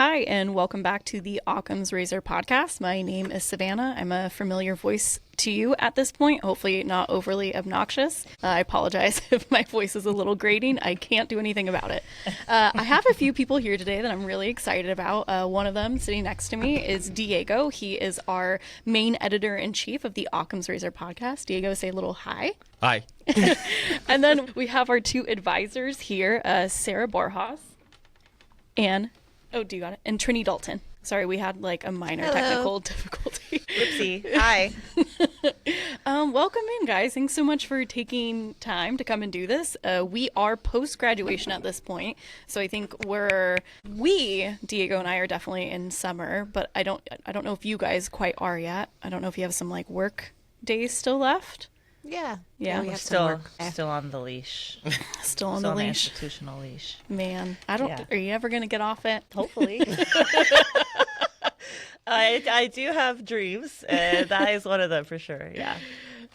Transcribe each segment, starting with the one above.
Hi, and welcome back to the Occam's Razor podcast. My name is Savannah. I'm a familiar voice to you at this point, hopefully not overly obnoxious. I apologize if my voice is a little grating. I can't do anything about it. I have a few people here today that I'm really excited about. One of them sitting next to me is Diego. He is our main editor-in-chief of the Occam's Razor podcast. Diego, say a little hi. Hi. And then we have our two advisors here, Sarah Borjas and... Oh, do you got it? And Trini Dalton. Sorry, we had like a minor technical difficulty. Whoopsie. Hi. Welcome in, guys. Thanks so much for taking time to come and do this. We are post-graduation at this point, so I think Diego and I are definitely in summer, but I don't know if you guys quite are yet. I don't know if you have some like work days still left. Yeah. Yeah. We have Still on the leash. Still on Still the on leash. institutional leash. Man, I don't. Yeah. Are you ever gonna get off it? Hopefully. I do have dreams, and that is one of them for sure. Yeah.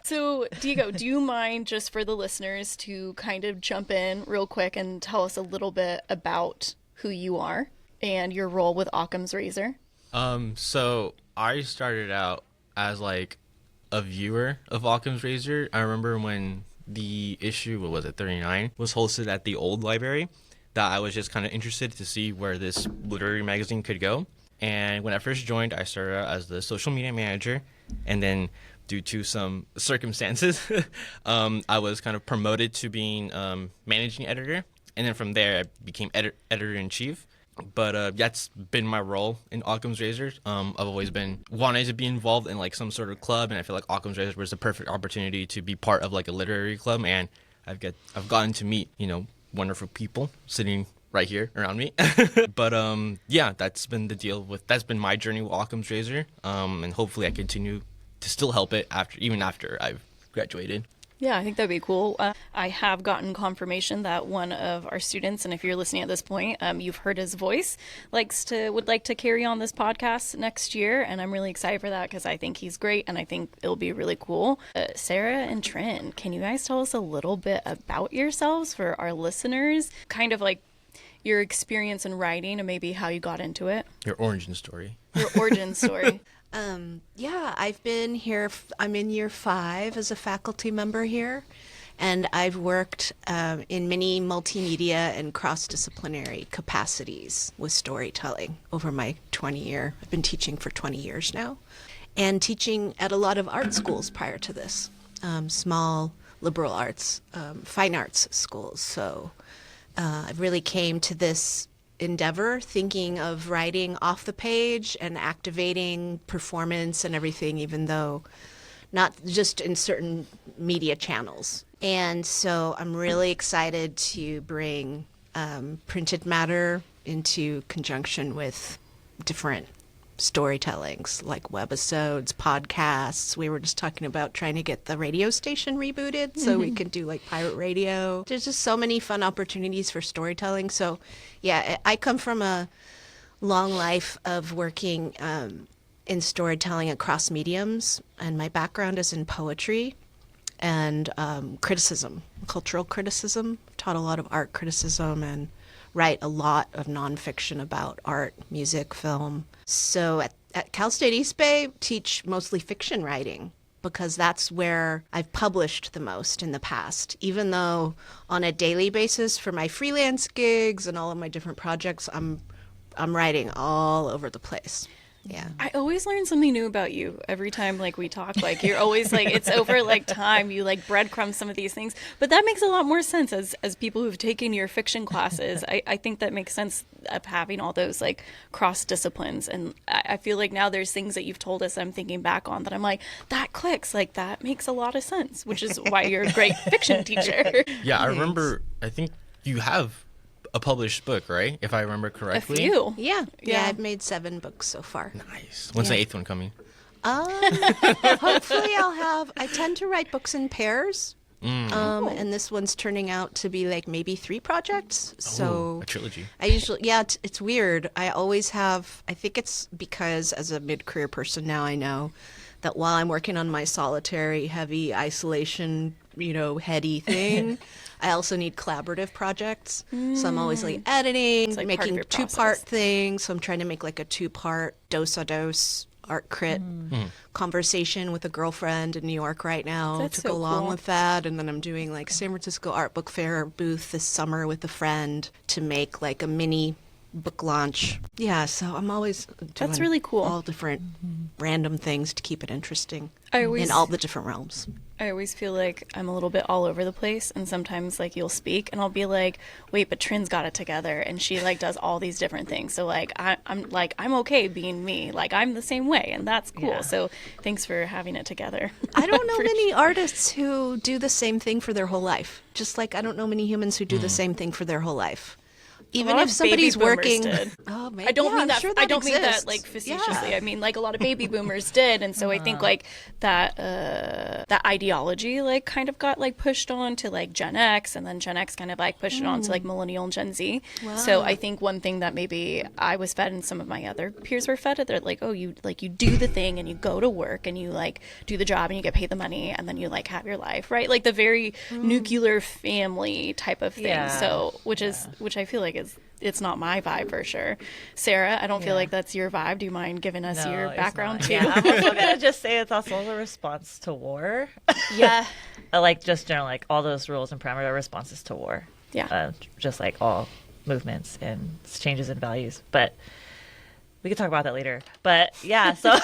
So, Diego, do you mind just for the listeners to kind of jump in real quick and tell us a little bit about who you are and your role with Occam's Razor? So I started out as like a viewer of Occam's Razor. I remember when the issue, 39, was hosted at the old library, that I was just kind of interested to see where this literary magazine could go. And when I first joined, I started out as the social media manager, and then due to some circumstances, I was kind of promoted to being managing editor, and then from there I became editor-in-chief. But that's been my role in Occam's Razor. I've always been wanting to be involved in like some sort of club, and I feel like Occam's Razor was the perfect opportunity to be part of like a literary club, and I've gotten to meet wonderful people sitting right here around me. But yeah, that's been my journey with Occam's Razor, and hopefully I continue to still help it even after I've graduated. Yeah, I think that'd be cool. I have gotten confirmation that one of our students, and if you're listening at this point, you've heard his voice, would like to carry on this podcast next year, and I'm really excited for that because I think he's great, and I think it'll be really cool. Sarah and Trin, can you guys tell us a little bit about yourselves for our listeners? Kind of like your experience in writing and maybe how you got into it. Your origin story. Your origin story. Yeah, I've been here. I'm in year 5 as a faculty member here, and I've worked in many multimedia and cross-disciplinary capacities with storytelling over my 20-year. I've been teaching for 20 years now, and teaching at a lot of art schools prior to this, small liberal arts, fine arts schools. So I really came to this endeavor thinking of writing off the page and activating performance and everything, even though not just in certain media channels. And so I'm really excited to bring printed matter into conjunction with different storytellings like webisodes, podcasts. We were just talking about trying to get the radio station rebooted so we could do like pirate radio. There's just so many fun opportunities for storytelling. So yeah, I come from a long life of working in storytelling across mediums, and my background is in poetry and criticism, cultural criticism. I've taught a lot of art criticism and write a lot of nonfiction about art, music, film. So at Cal State East Bay, teach mostly fiction writing because that's where I've published the most in the past. Even though on a daily basis for my freelance gigs and all of my different projects, I'm writing all over the place. Yeah. I always learn something new about you every time like we talk. Like you're always like it's over like time. You like breadcrumb some of these things. But that makes a lot more sense as people who've taken your fiction classes. I think that makes sense of having all those like cross disciplines. And I feel like now there's things that you've told us that I'm thinking back on that I'm like, that clicks, like that makes a lot of sense, which is why you're a great fiction teacher. Yeah, I remember, I think you have a published book, right? If I remember correctly. A few. Yeah, I've made 7 books so far. Nice. When's the 8th one coming? Hopefully I tend to write books in pairs. And this one's turning out to be like maybe 3 projects. So a trilogy. I usually, it's weird. I always have, I think it's because as a mid-career person now I know that while I'm working on my solitary, heavy isolation heady thing. I also need collaborative projects. So I'm always like editing, like part of making your two-part process. things. So I'm trying to make like a two-part dos-a-dos art crit conversation with a girlfriend in New York right now That's to so go along cool. with that. And then I'm doing like San Francisco Art Book Fair booth this summer with a friend to make like a mini book launch. Yeah, so I'm always doing really cool. all different random things to keep it interesting I always- in all the different realms. I always feel like I'm a little bit all over the place, and sometimes like you'll speak and I'll be like, wait, but Trin's got it together, and she like does all these different things. So like I'm okay being me. Like I'm the same way, and that's cool. Yeah. So thanks for having it together. I don't know For many artists who do the same thing for their whole life. Just like I don't know many humans who do the same thing for their whole life. Even lot if of somebody's baby boomers working, did. oh, maybe, I don't yeah, mean I'm that. sure I don't mean that exists. like facetiously. Yeah. I mean like a lot of baby boomers did, and so I think like that ideology like kind of got like pushed on to like Gen X, and then Gen X kind of like pushed it on to like Millennial and Gen Z. So I think one thing that maybe I was fed and some of my other peers were fed, they're like, oh, you do the thing and you go to work and you like do the job and you get paid the money and then you like have your life, right? Like the very nuclear family type of thing. Yeah. So which I feel like is. It's not my vibe for sure. Sarah, I don't feel Yeah. like that's your vibe. Do you mind giving us No, your it's background not. too? Yeah, I'm also gonna just say it's also a response to war. Yeah. Like just general, like all those rules and parameter responses to war. Yeah. Just like all movements and changes in values. But we could talk about that later. But yeah, so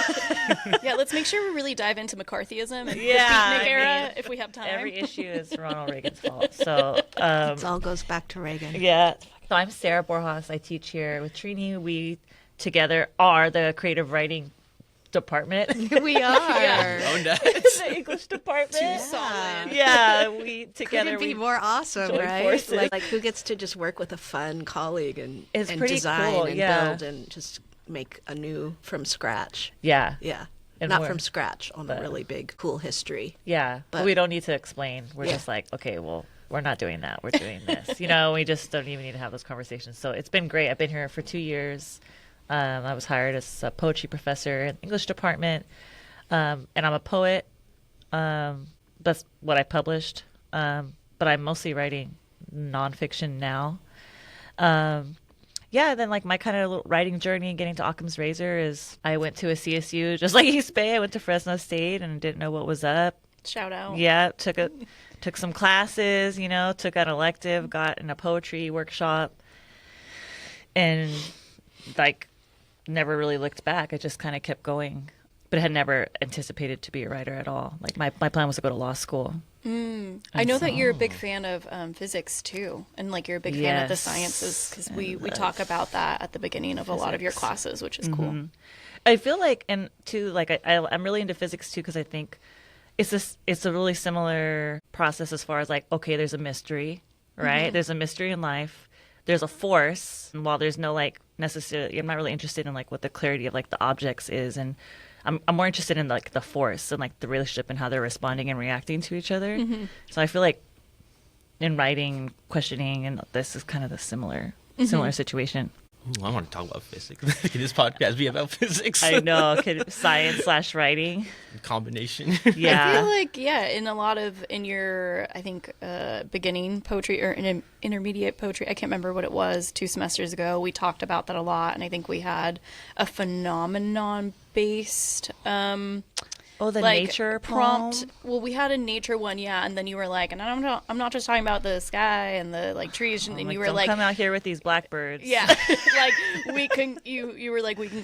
Yeah, let's make sure we really dive into McCarthyism and Yeah, the beatnik I era mean, if we have time. every issue is Ronald Reagan's fault. So It all goes back to Reagan. yeah. So I'm Sarah Borjas. I teach here with Trini. We together are the creative writing department. We are. Oh, no. The English department. Solid. Yeah, we together Couldn't be we more awesome, join right? forces. Like who gets to just work with a fun colleague and, It's and pretty design cool, and yeah. build and just make a new from scratch. yeah. Yeah. And Not more. from scratch on a But- really big, cool history. Yeah, but But- we don't need to explain. We're Yeah. just like, okay, well, we're not doing that. We're doing this. We just don't even need to have those conversations. So it's been great. I've been here for 2 years. I was hired as a poetry professor in the English department, and I'm a poet. That's what I published. But I'm mostly writing nonfiction now. Yeah, then like my kind of writing journey and getting to Occam's Razor is I went to a CSU just like East Bay. I went to Fresno State and didn't know what was up. Shout out. Yeah, took some classes, took an elective, got in a poetry workshop, and like never really looked back. I just kind of kept going, but had never anticipated to be a writer at all. Like my plan was to go to law school. I know that you're a big fan of physics too, and like you're a big fan of the Yes. sciences because we talk about that at the beginning of a lot of your classes, which is cool. I feel like, and too, like I'm really into physics too because I think it's a really similar process as far as like, okay, there's a mystery, right? There's a mystery in life. There's a force, and while there's no like necessarily, I'm not really interested in like what the clarity of like the objects is, and I'm more interested in like the force and like the relationship and how they're responding and reacting to each other. So I feel like in writing, questioning, and this is kind of the similar situation. Ooh, I want to talk about physics. Can this podcast be about physics? I know, science/writing. Combination. Yeah. I feel like in a lot of your I think beginning poetry or intermediate poetry, I can't remember what it was 2 semesters ago. We talked about that a lot, and I think we had a phenomenon based Oh, the like nature prompt. poem? Well, we had a nature one, yeah, and then you were like, and I'm not just talking about the sky and the like trees, and you were don't like, come out here with these blackbirds. yeah, like we can. You were like, we can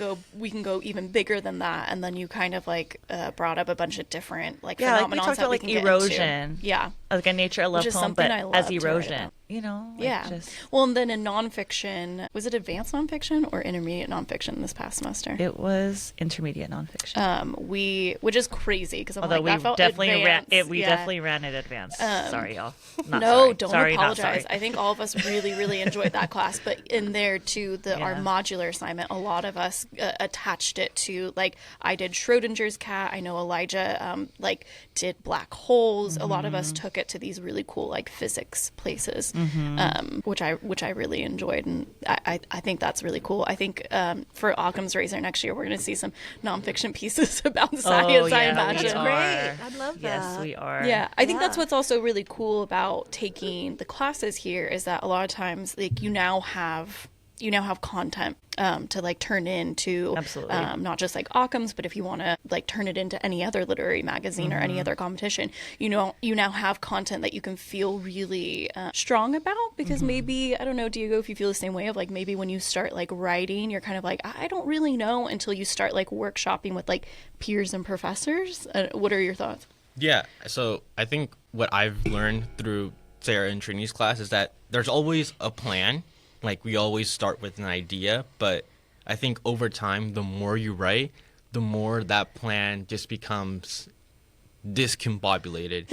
go even bigger than that, and then you kind of like brought up a bunch of different like Yeah, like phenomenons we talked that about we like can get erosion. into. Yeah, Like a nature love is poem, something but I love as to write erosion. about. Like yeah. just- Well, and then in nonfiction, was it advanced nonfiction or intermediate nonfiction this past semester? it was intermediate nonfiction. Which is crazy because I'm Although like, we that felt definitely advanced. we Yeah. definitely ran it advanced. Sorry, y'all. Not No, sorry. don't Sorry, not apologize. sorry. I think all of us really, really enjoyed that class. But in there, too, our Yeah. modular assignment, a lot of us attached it to, like, I did Schrodinger's cat. I know Elijah, did black holes. A lot of us took it to these really cool, like, physics places. which I really enjoyed, and I think that's really cool. I think for Occam's Razor next year, we're going to see some nonfiction pieces about science. I imagine. Great. I love that. Yes, we are. Yeah, I think that's what's also really cool about taking the classes here is that a lot of times, like, you now have content to like turn into Absolutely. Not just like Occam's, but if you want to like turn it into any other literary magazine or any other competition, you now have content that you can feel really strong about, because maybe, I don't know, Diego, if you feel the same way of like maybe when you start like writing, you're kind of like, I don't really know until you start like workshopping with like peers and professors. What are your thoughts? Yeah, so I think what I've learned through Sarah and Trini's class is that there's always a plan. Like, we always start with an idea, but I think over time, the more you write, the more that plan just becomes discombobulated.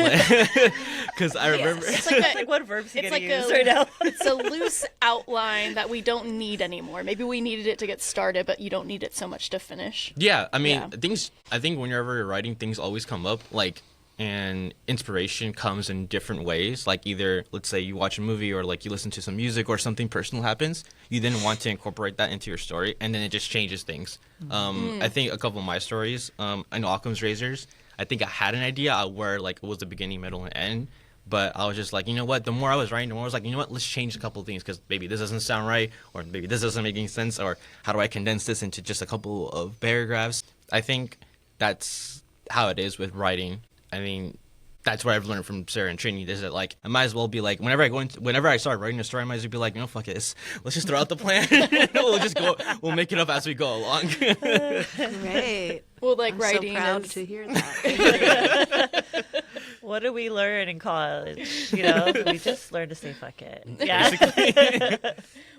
Because I remember... It's like, Like, what verbs you it's gonna like use right now? it's a loose outline that we don't need anymore. Maybe we needed it to get started, but you don't need it so much to finish. Yeah, I mean, Yeah. I think whenever you're writing, things always come up, like, and inspiration comes in different ways. Like, either, let's say you watch a movie or like you listen to some music or something personal happens, you then want to incorporate that into your story, and then it just changes things. I think a couple of my stories, in Occam's Razors, I think I had an idea where like it was the beginning, middle, and end, but I was just like, you know what, the more I was writing, the more I was like, you know what, let's change a couple of things, because maybe this doesn't sound right, or maybe this doesn't make any sense, or how do I condense this into just a couple of paragraphs. I think that's how it is with writing. I mean, that's what I've learned from Sarah and Trini, is that like I might as well be like, whenever I start writing a story, I might as well be like, fuck it, let's just throw out the plan. We'll make it up as we go along. Great. Well, like I'm writing so proud is to hear that. What did we learn in college? We just learned to say fuck it. Yeah.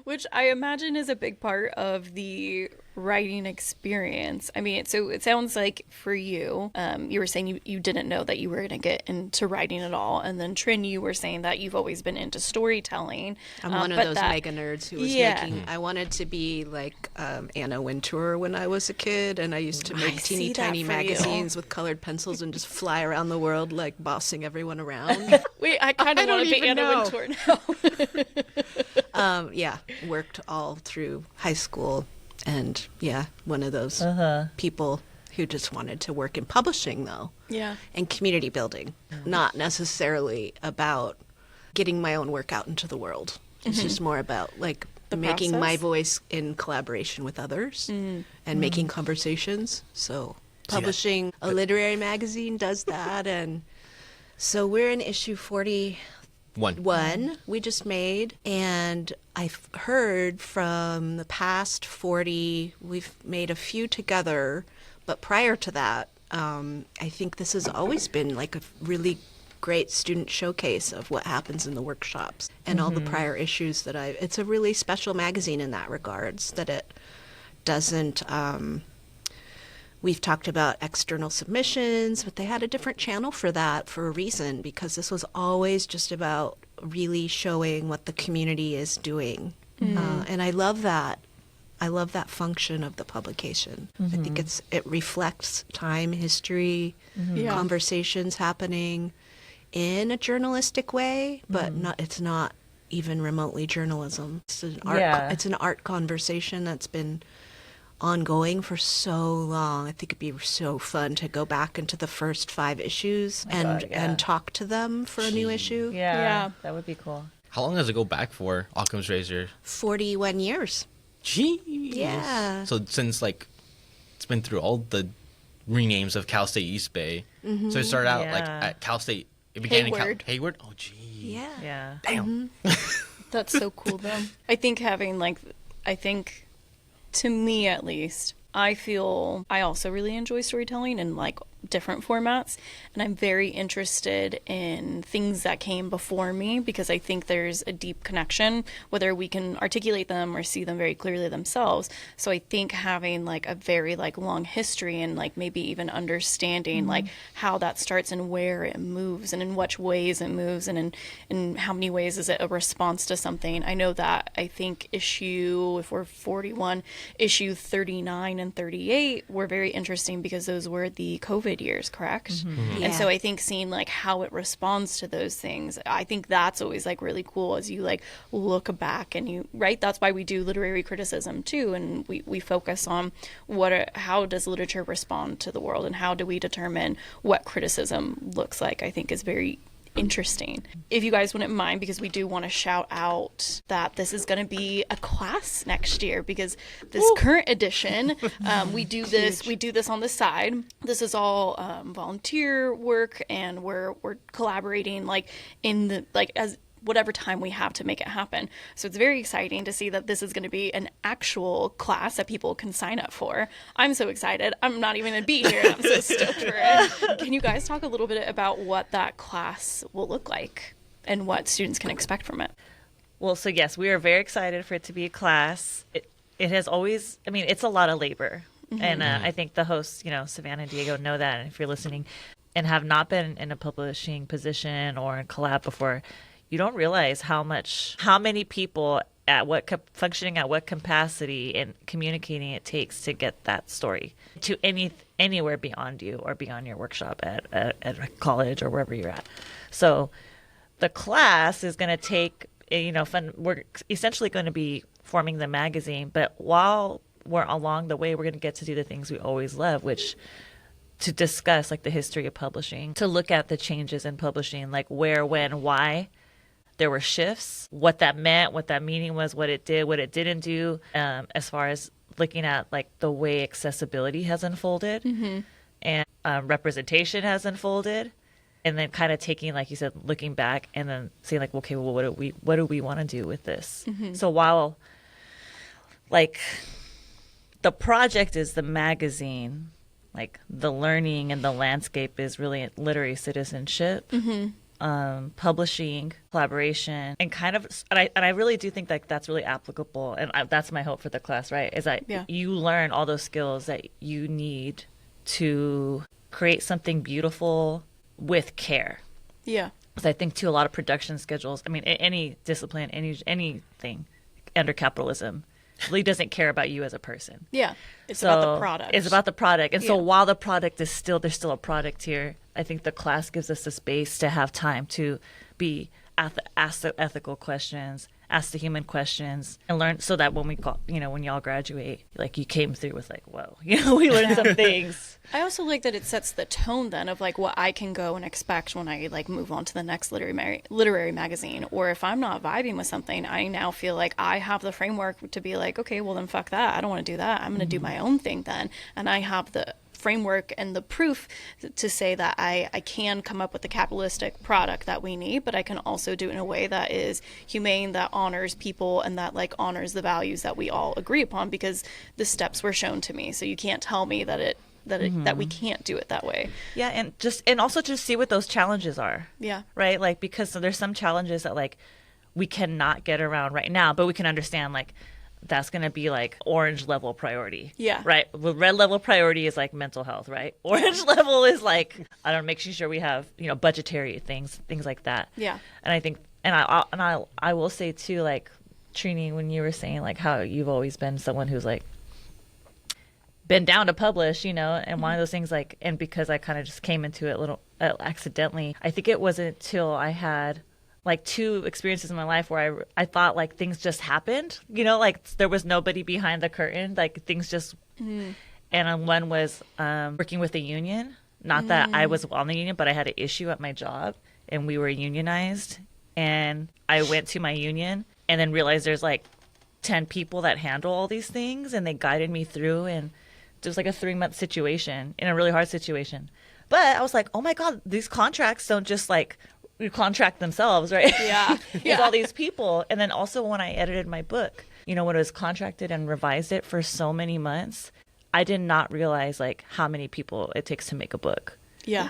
which I imagine is a big part of the writing experience. I mean, so it sounds like for you, you were saying you didn't know that you were going to get into writing at all. And then Trin, you were saying that you've always been into storytelling. I'm one of those mega nerds who was making, I wanted to be like Anna Wintour when I was a kid. And I used to make teeny tiny magazines with colored pencils and just fly around the world like bossing everyone around. Wait, I kind of want to be Anna Wintour now. Yeah, worked all through high school. And yeah, one of those people who just wanted to work in publishing, though. Yeah. And community building. Not necessarily about getting my own work out into the world. It's just more about like making my voice in collaboration with others and making conversations. So publishing a literary magazine does that. And so we're in issue 41 we just made, and I've heard from the past 40, we've made a few together, but prior to that, I think this has always been like a really great student showcase of what happens in the workshops and all the prior issues that it's a really special magazine in that regards, that it doesn't, we've talked about external submissions, but they had a different channel for that for a reason, because this was always just about really showing what the community is doing. And I love that. I love that function of the publication. I think it reflects time, history, conversations happening in a journalistic way, but it's not even remotely journalism. It's an art, it's an art conversation that's been ongoing for so long. I think it'd be so fun to go back into the first 5 issues and talk to them for a new issue. Yeah, that would be cool. How long does it go back for, Occam's Razor? 41 years. Jeez. Yeah. So since like it's been through all the renames of Cal State East Bay. So it started out like at Cal State. It began in Hayward. Oh, gee. Yeah. Damn. That's so cool, though. I think to me at least, I also really enjoy storytelling in like different formats, and I'm very interested in things that came before me, because I think there's a deep connection, whether we can articulate them or see them very clearly themselves. So I think having like a very like long history and like maybe even understanding like how that starts and where it moves and in which ways it moves and in how many ways is it a response to something. I know that I think if we're 41, issue 39 and 38 were very interesting because those were the COVID years, correct? Yeah. And so I think seeing like how it responds to those things, I think that's always like really cool as you like look back and you, right? That's why we do literary criticism too. And we focus on how does literature respond to the world and how do we determine what criticism looks like, I think is very interesting. If you guys wouldn't mind, because we do want to shout out that this is going to be a class next year, because this current edition, we do this on the side. This is all volunteer work, and we're collaborating like in the like as whatever time we have to make it happen. So it's very exciting to see that this is going to be an actual class that people can sign up for. I'm so excited. I'm not even going to be here. I'm so stoked for it. Can you guys talk a little bit about what that class will look like and what students can expect from it? Well, so yes, we are very excited for it to be a class. It has always, I mean, it's a lot of labor. And I think the hosts, Savannah and Diego know that. And if you're listening and have not been in a publishing position or in collab before, you don't realize how many people functioning at what capacity and communicating it takes to get that story to anywhere beyond you or beyond your workshop at college or wherever you're at. So the class is going to take, fun. We're essentially going to be forming the magazine, but while we're along the way, we're going to get to do the things we always love, which to discuss like the history of publishing, to look at the changes in publishing, like where, when, why there were shifts, what that meant, what that meaning was, what it did, what it didn't do, as far as looking at like the way accessibility has unfolded and representation has unfolded, and then kind of taking, like you said, looking back and then saying like, okay, well, what do we want to do with this? So while like the project is the magazine, like the learning and the landscape is really literary citizenship. Publishing, collaboration, and I really do think that that's really applicable, and that's my hope for the class, right? Is that you learn all those skills that you need to create something beautiful with care. Yeah. Because I think too, a lot of production schedules, I mean, any discipline, anything under capitalism really doesn't care about you as a person. Yeah. It's about the product. It's about the product. And so while the product is there's still a product here, I think the class gives us the space to have time to ask the ethical questions, ask the human questions, and learn, so that when when y'all graduate, like you came through with like, whoa, we learned some things. I also like that it sets the tone then of like what I can go and expect when I like move on to the next literary magazine, or if I'm not vibing with something, I now feel like I have the framework to be like, okay, well then fuck that, I don't want to do that, I'm going to do my own thing then, and I have the framework and the proof to say that I can come up with the capitalistic product that we need, but I can also do it in a way that is humane, that honors people, and that like honors the values that we all agree upon, because the steps were shown to me. So you can't tell me that we can't do it that way. Yeah, and also just see what those challenges are. Yeah. Right? Like, because there's some challenges that like we cannot get around right now, but we can understand like that's going to be like orange level priority. Yeah. Right. Well, red level priority is like mental health, right? Orange level is like, I don't know, making sure we have, budgetary things like that. Yeah. And I think, and I will say too, like Trini, when you were saying like how you've always been someone who's like been down to publish, and one of those things like, and because I kind of just came into it a little accidentally, I think it wasn't until I had like two experiences in my life where I thought like things just happened, like there was nobody behind the curtain, like things just, and one was working with a union, not that I was on the union, but I had an issue at my job and we were unionized, and I went to my union and then realized there's like 10 people that handle all these things, and they guided me through, and it was like a 3-month situation in a really hard situation. But I was like, oh my God, these contracts don't just like contract themselves, right? Yeah. With all these people. And then also when I edited my book, when it was contracted and revised it for so many months, I did not realize like how many people it takes to make a book. Yeah.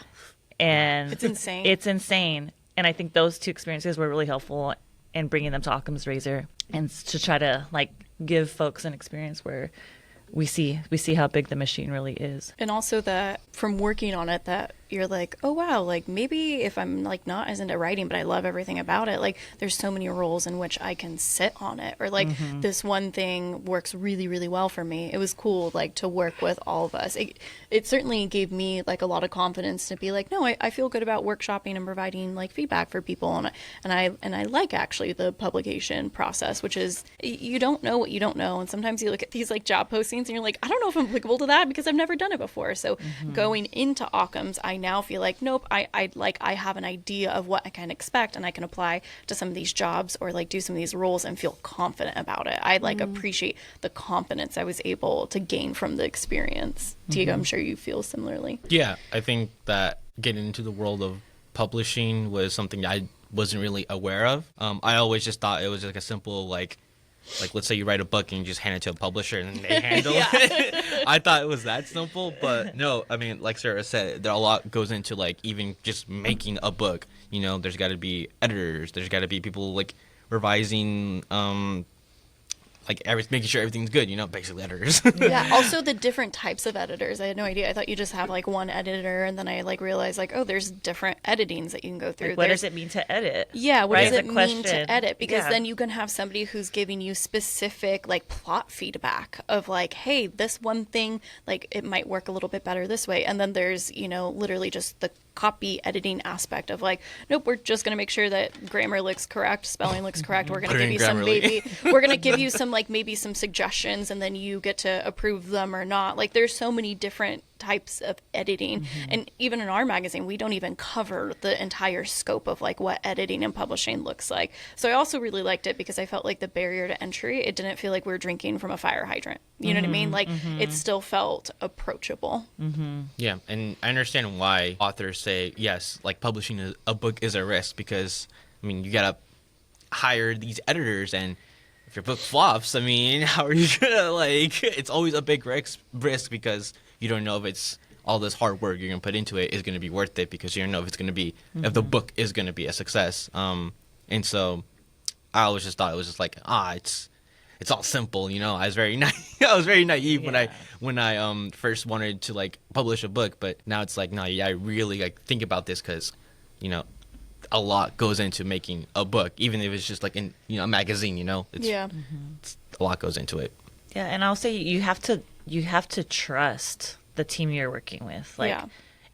And it's insane. It's insane. And I think those two experiences were really helpful in bringing them to Occam's Razor, and to try to like give folks an experience where we see how big the machine really is. And also that from working on it, that you're like, oh wow, like maybe if I'm like not as into writing, but I love everything about it, like there's so many roles in which I can sit on it, or like this one thing works really, really well for me. It was cool like to work with all of us. It certainly gave me like a lot of confidence to be like, no, I feel good about workshopping and providing like feedback for people, and I like actually the publication process, which is you don't know what you don't know, and sometimes you look at these like job postings and you're like, I don't know if I'm applicable to that because I've never done it before. So going into Occam's, I now feel like, nope, I have an idea of what I can expect, and I can apply to some of these jobs or like do some of these roles and feel confident about it. I like appreciate the confidence I was able to gain from the experience. Diego, I'm sure you feel similarly. Yeah, I think that getting into the world of publishing was something I wasn't really aware of. I always just thought it was like a simple like let's say you write a book and you just hand it to a publisher and they handle it. I thought it was that simple, but no, I mean, like Sarah said, there a lot goes into like even just making a book. You know, there's got to be editors, there's got to be people like revising like making sure everything's good, you know, basically editors. Yeah. Also the different types of editors. I had no idea. I thought you just have like one editor, and then I like realized like, oh, there's different editings that you can go through. Like, what does it mean to edit? Yeah. What right? does it mean question. to edit? Because Yeah. then you can have somebody who's giving you specific like plot feedback of like, hey, this one thing, like it might work a little bit better this way. And then there's, you know, literally just the copy editing aspect of like, nope, we're just going to make sure that grammar looks correct, spelling looks correct. We're going to Put it give in you some Grammarly. we're going to give you some like maybe some suggestions, and then you get to approve them or not. Like there's so many different types of editing, and even in our magazine we don't even cover the entire scope of like what editing and publishing looks like. So I also really liked it because I felt like the barrier to entry, it didn't feel like we were drinking from a fire hydrant, you know what I mean? Like it still felt approachable. Yeah, and I understand why authors say yes, like publishing a book is a risk, because I mean you gotta hire these editors, and if your book flops, I mean, how are you gonna like? It's always a big risk because you don't know if it's all this hard work you're gonna put into it is gonna be worth it, because you don't know if it's gonna be if the book is gonna be a success. And so I always just thought it was just like it's all simple, you know. I was very I was very naive when I first wanted to like publish a book, but now it's like no, yeah, I really like think about this, because you know a lot goes into making a book, even if it's just like in a magazine, you know. It's a lot goes into it. Yeah, and I'll say you have to trust the team you're working with. Like, Yeah.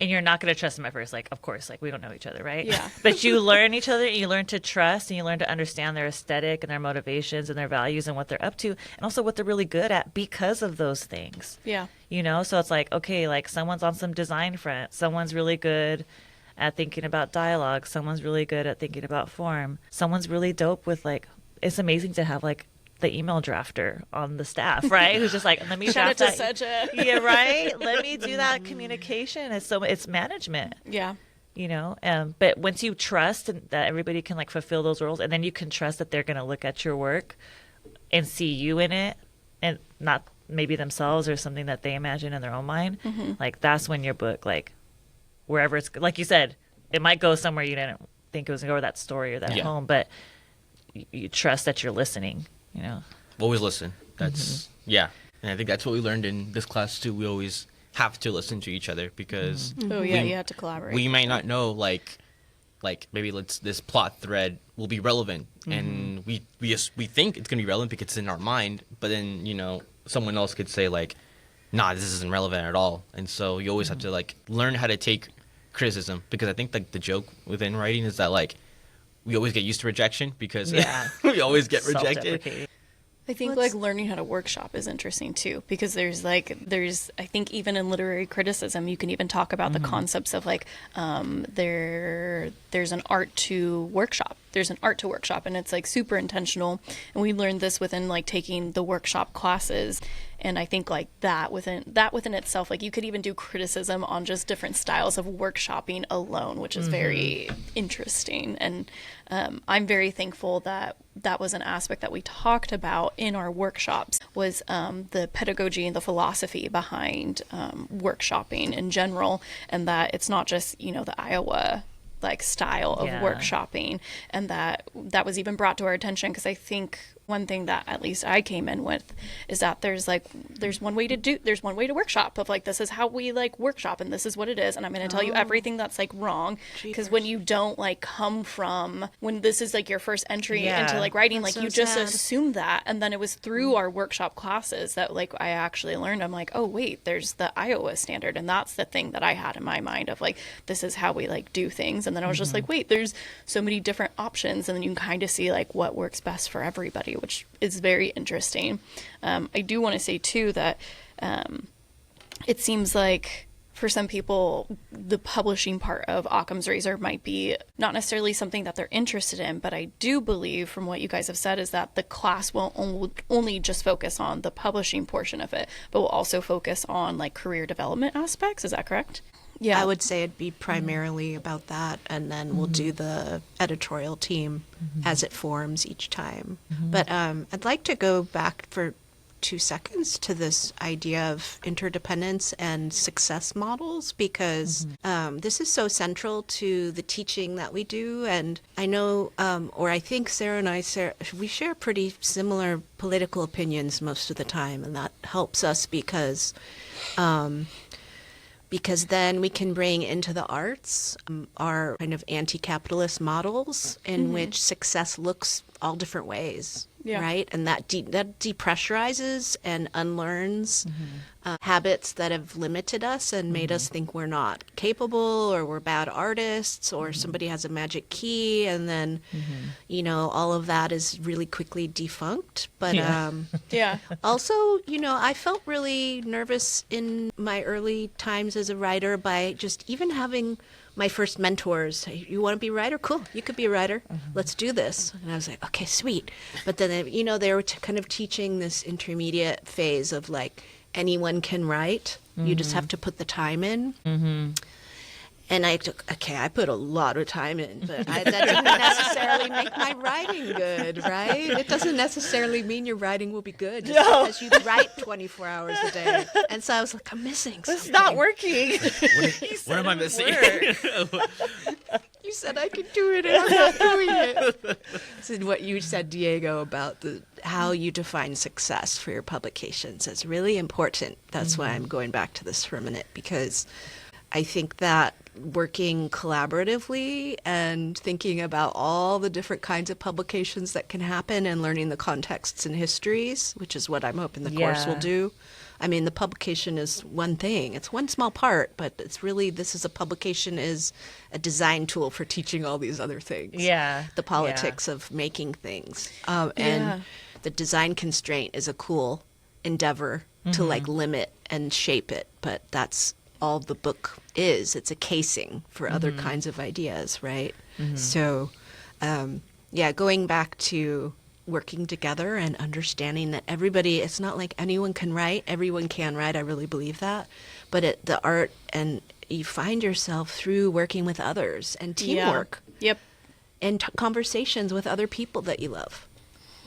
and you're not going to trust them at first. Like, of course, like we don't know each other, right? Yeah. But you learn each other, and you learn to trust, and you learn to understand their aesthetic and their motivations and their values and what they're up to, and also what they're really good at because of those things. Yeah. You know, so it's like, okay, like someone's on some design front, someone's really good at thinking about dialogue, someone's really good at thinking about form, someone's really dope with like, it's amazing to have like the email drafter on the staff, right? Who's just like, let me Shout out draft to that. such a Yeah, right. Let me do that communication. It's management, yeah. you know. But once you trust that everybody can like fulfill those roles, and then you can trust that they're going to look at your work and see you in it, and not maybe themselves or something that they imagine in their own mind. Like that's when your book, like wherever it's, like you said, it might go somewhere you didn't think it was going to go, or that story or that home, but you trust that you're listening. You know, Always listen. That's yeah, and I think that's what we learned in this class too. We always have to listen to each other, because Oh yeah, you had to collaborate. we might not know like maybe this plot thread will be relevant, and we think it's gonna be relevant because it's in our mind, but then someone else could say like, nah, this isn't relevant at all, and so you always have to like learn how to take criticism, because I think like the joke within writing is that like we always get used to rejection, because we always get rejected. Self-deprecating. I think like learning how to workshop is interesting too, because there's I think even in literary criticism you can even talk about the concepts of like there's an art to workshop. There's an art to workshop, and it's like super intentional. And we learned this within like taking the workshop classes. And I think like that within itself, like you could even do criticism on just different styles of workshopping alone, which is very interesting. And I'm very thankful that that was an aspect that we talked about in our workshops, was the pedagogy and the philosophy behind workshopping in general, and that it's not just the Iowa like style of Yeah. workshopping, and that was even brought to our attention, because I think One thing that at least I came in with is that there's one way to workshop of like, this is how we like workshop and this is what it is. And I'm going to tell you everything that's like wrong. Because when you don't like come from, when this is like your first entry into like writing, That's like so you just sad. assume that. And then it was through our workshop classes that like I actually learned, I'm like, oh wait, there's the Iowa standard. And that's the thing that I had in my mind of like, this is how we like do things. And then I was just like, wait, there's so many different options. And then you can kind of see like what works best for everybody, which is very interesting. I do want to say too that it seems like for some people, the publishing part of Occam's Razor might be not necessarily something that they're interested in, but I do believe from what you guys have said is that the class will only just focus on the publishing portion of it, but will also focus on like career development aspects. Is that correct? Yeah. I would say it'd be primarily about that, and then we'll do the editorial team as it forms each time. But I'd like to go back for 2 seconds to this idea of interdependence and success models, because this is so central to the teaching that we do. And I know, or I think Sarah and I, we share pretty similar political opinions most of the time, and that helps us because then we can bring into the arts our kind of anti-capitalist models in which success looks all different ways, right? And that depressurizes and unlearns habits that have limited us and made us think we're not capable, or we're bad artists, or somebody has a magic key, and then, you know, all of that is really quickly defunct. But also, you know, I felt really nervous in my early times as a writer by just even having my first mentors. Hey, you want to be a writer? Cool. You could be a writer. Let's do this. And I was like, okay, sweet. But then, you know, they were kind of teaching this intermediate phase of like, anyone can write. You just have to put the time in. And I put a lot of time in, but that didn't necessarily make my writing good, right? It doesn't necessarily mean your writing will be good just because you write 24 hours a day. And so I was like, I'm missing something. It's not working. What am I missing? You said I could do it, and I'm not doing it. So what you said, Diego, about how you define success for your publications is really important. That's why I'm going back to this for a minute, because I think that working collaboratively and thinking about all the different kinds of publications that can happen and learning the contexts and histories, which is what I'm hoping the course will do. I mean, the publication is one thing. It's one small part, but it's really, a publication is a design tool for teaching all these other things. Yeah. The politics of making things. And the design constraint is a cool endeavor to like limit and shape it, but that's all the book is. It's a casing for other kinds of ideas, right? So, going back to working together and understanding that everybody, it's not like anyone can write, everyone can write, I really believe that, but the art, and you find yourself through working with others and teamwork. And conversations with other people that you love,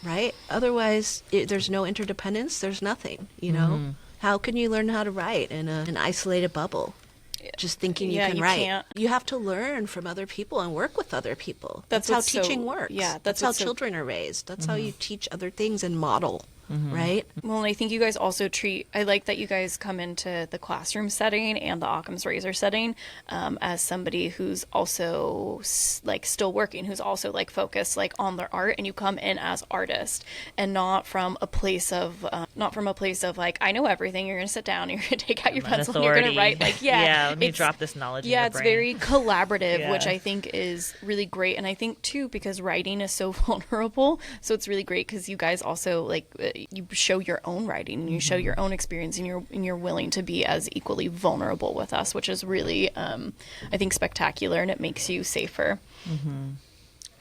right? Otherwise, there's no interdependence, there's nothing, you know? How can you learn how to write in an isolated bubble? Just thinking you can write. Can't. You have to learn from other people and work with other people. That's how teaching works. Yeah, that's how children are raised. That's how you teach other things and model. Right? Well, and I think you guys also I like that you guys come into the classroom setting and the Occam's Razor setting as somebody who's also like still working, who's also like focused like on their art, and you come in as artist and not from a place of like, I know everything, you're going to sit down, you're going to take out your pencil and you're going to write. Like, let me drop this knowledge in your it's brain. very collaborative, which I think is really great. And I think too, because writing is so vulnerable, so it's really great because you guys also like you show your own writing and you show your own experience, and you're willing to be as equally vulnerable with us, which is really I think spectacular, and it makes you safer.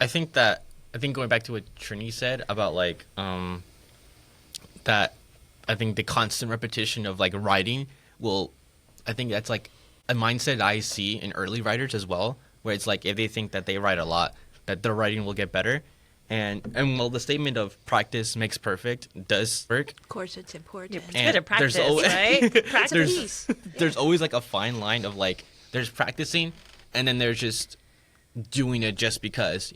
I think going back to what Trini said about like that, I think the constant repetition of like writing I think that's like a mindset I see in early writers as well, where it's like if they think that they write a lot, that their writing will get better. And while the statement of practice makes perfect does work, Of course, it's important. It's good to practice, right? Practice. there's always like a fine line of like, there's practicing and then there's just doing it just because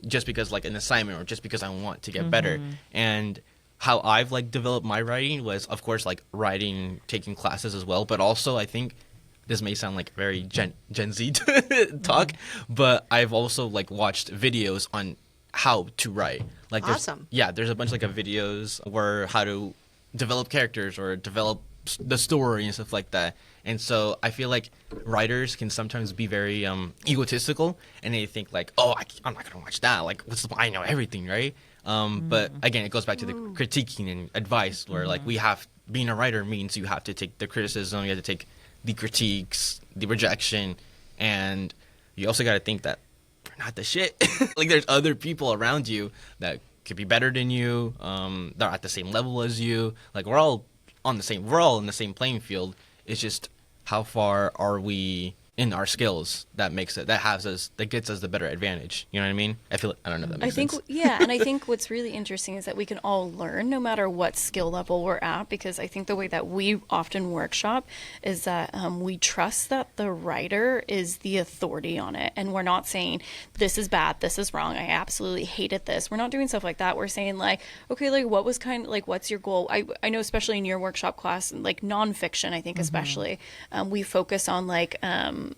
like an assignment, or just because I want to get better. And how I've like developed my writing was, of course, like writing, taking classes as well, but also I think this may sound like very Gen Z talk, but I've also like watched videos on how to write. Like, Awesome. there's a bunch like of videos where how to develop characters or develop the story and stuff like that. And so I feel like writers can sometimes be very egotistical, and they think like, oh, I'm not gonna watch that. Like, I know everything, right? But again, it goes back to the critiquing and advice, where like being a writer means you have to take the criticism, you have to take the critiques, the rejection, and you also got to think that you're not the shit. Like, there's other people around you that could be better than you, that are at the same level as you. Like, we're all in the same playing field. It's just how far are we in our skills that gets us the better advantage. You know what I mean? I don't know if that makes sense. And I think what's really interesting is that we can all learn no matter what skill level we're at, because I think the way that we often workshop is that we trust that the writer is the authority on it, and we're not saying this is bad, this is wrong, I absolutely hated this. We're not doing stuff like that. We're saying like, okay, like what's your goal? I know especially in your workshop class, like nonfiction, I think especially, we focus on like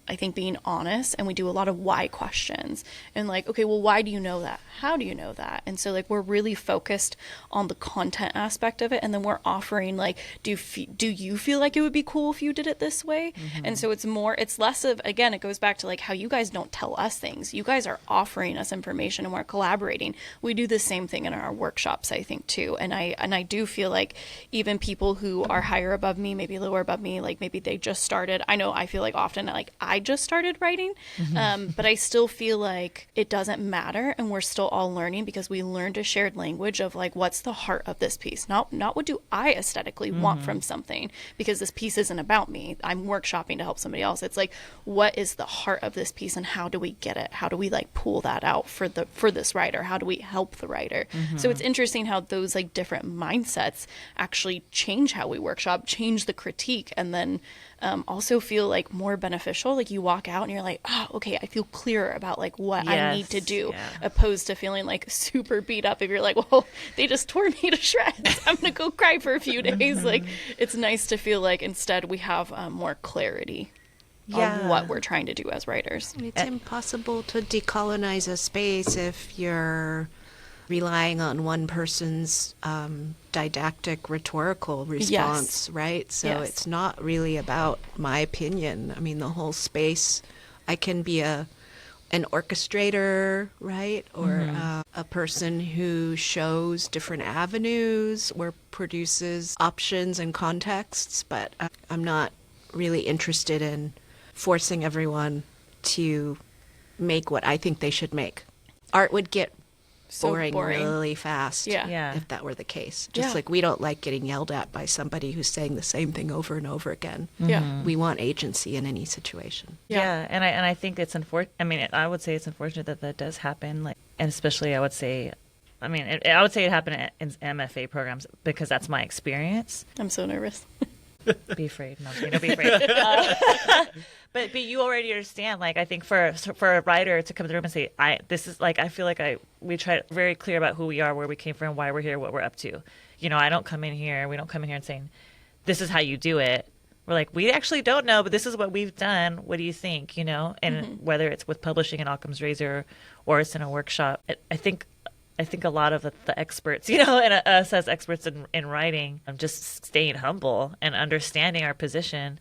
I think being honest, and we do a lot of why questions, and like, okay, well, why do you know that? How do you know that? And so like we're really focused on the content aspect of it, and then we're offering like, do you feel like it would be cool if you did it this way? And so it's less of, again, it goes back to like how you guys don't tell us things. You guys are offering us information and we're collaborating. We do the same thing in our workshops, I think, too. And I do feel like even people who are higher above me, maybe lower above me, like maybe they just started. I feel like often like I just started writing, but I still feel like it doesn't matter, and we're still all learning, because we learned a shared language of like, what's the heart of this piece? Not what do I aesthetically want from something, because this piece isn't about me. I'm workshopping to help somebody else. It's like, what is the heart of this piece, and how do we get it? How do we like pull that out for this writer? How do we help the writer? So it's interesting how those like different mindsets actually change how we workshop, change the critique, and then also feel like more beneficial. Like you walk out and you're like, oh, okay, I feel clearer about like what I need to do, opposed to feeling like super beat up if you're like, well, they just tore me to shreds, I'm gonna go cry for a few days. Like, it's nice to feel like instead we have more clarity on what we're trying to do as writers. It's impossible to decolonize a space if you're relying on one person's didactic rhetorical response, right? So it's not really about my opinion. I mean, the whole space, I can be an orchestrator, right? Or a person who shows different avenues or produces options and contexts, but I'm not really interested in forcing everyone to make what I think they should make. Art would get boring really fast if that were the case. Just like we don't like getting yelled at by somebody who's saying the same thing over and over again. We want agency in any situation. And I think it's unfortunate. I mean, I would say it's unfortunate that does happen. Like, and especially I would say it happened in MFA programs, because that's my experience. I'm so nervous. Be afraid. No, don't be afraid. But you already understand. Like, I think for a writer to come to the room and say, this is like, I feel like we try very clear about who we are, where we came from, why we're here, what we're up to. You know, we don't come in here and saying, this is how you do it. We're like, we actually don't know, but this is what we've done. What do you think? You know, and whether it's with publishing in Occam's Razor or it's in a workshop, I think a lot of the experts, you know, and us as experts in writing, just staying humble and understanding our position,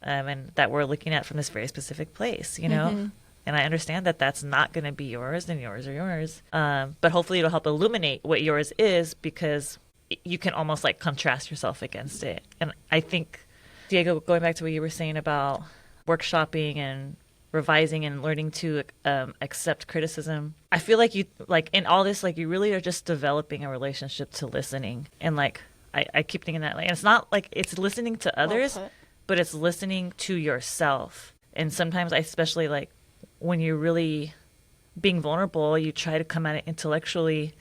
and that we're looking at from this very specific place, you know. And I understand that that's not going to be yours, and yours are yours. But hopefully it'll help illuminate what yours is, because you can almost like contrast yourself against it. And I think, Diego, going back to what you were saying about workshopping and revising and learning to accept criticism, I feel like you, like in all this, like you really are just developing a relationship to listening. And like I keep thinking that, like, it's not like it's listening to others, but it's listening to yourself. And sometimes, especially like when you're really being vulnerable, you try to come at it intellectually,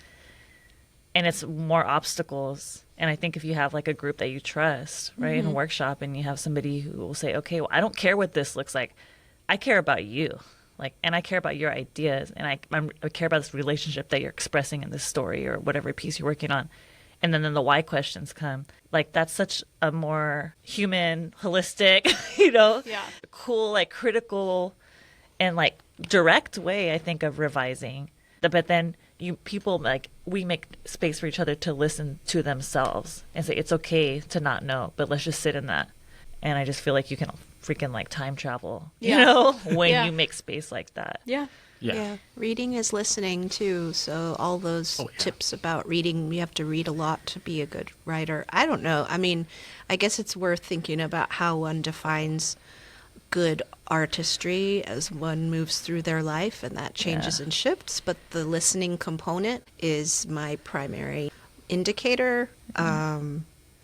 and it's more obstacles. And I think if you have like a group that you trust, right, in a workshop, and you have somebody who will say, okay, well, I don't care what this looks like, I care about you, like, and I care about your ideas, and I care about this relationship that you're expressing in this story or whatever piece you're working on. And then the why questions come. Like, that's such a more human, holistic, Yeah. cool, like critical and like direct way, I think, of revising. But then people like, we make space for each other to listen to themselves and say, it's okay to not know, but let's just sit in that. And I just feel like you can freaking like time travel, when Yeah. you make space like that. Yeah. Yeah. Reading is listening too. So all those tips about reading, you have to read a lot to be a good writer. I don't know. I mean, I guess it's worth thinking about how one defines good artistry as one moves through their life, and that changes and shifts. But the listening component is my primary indicator.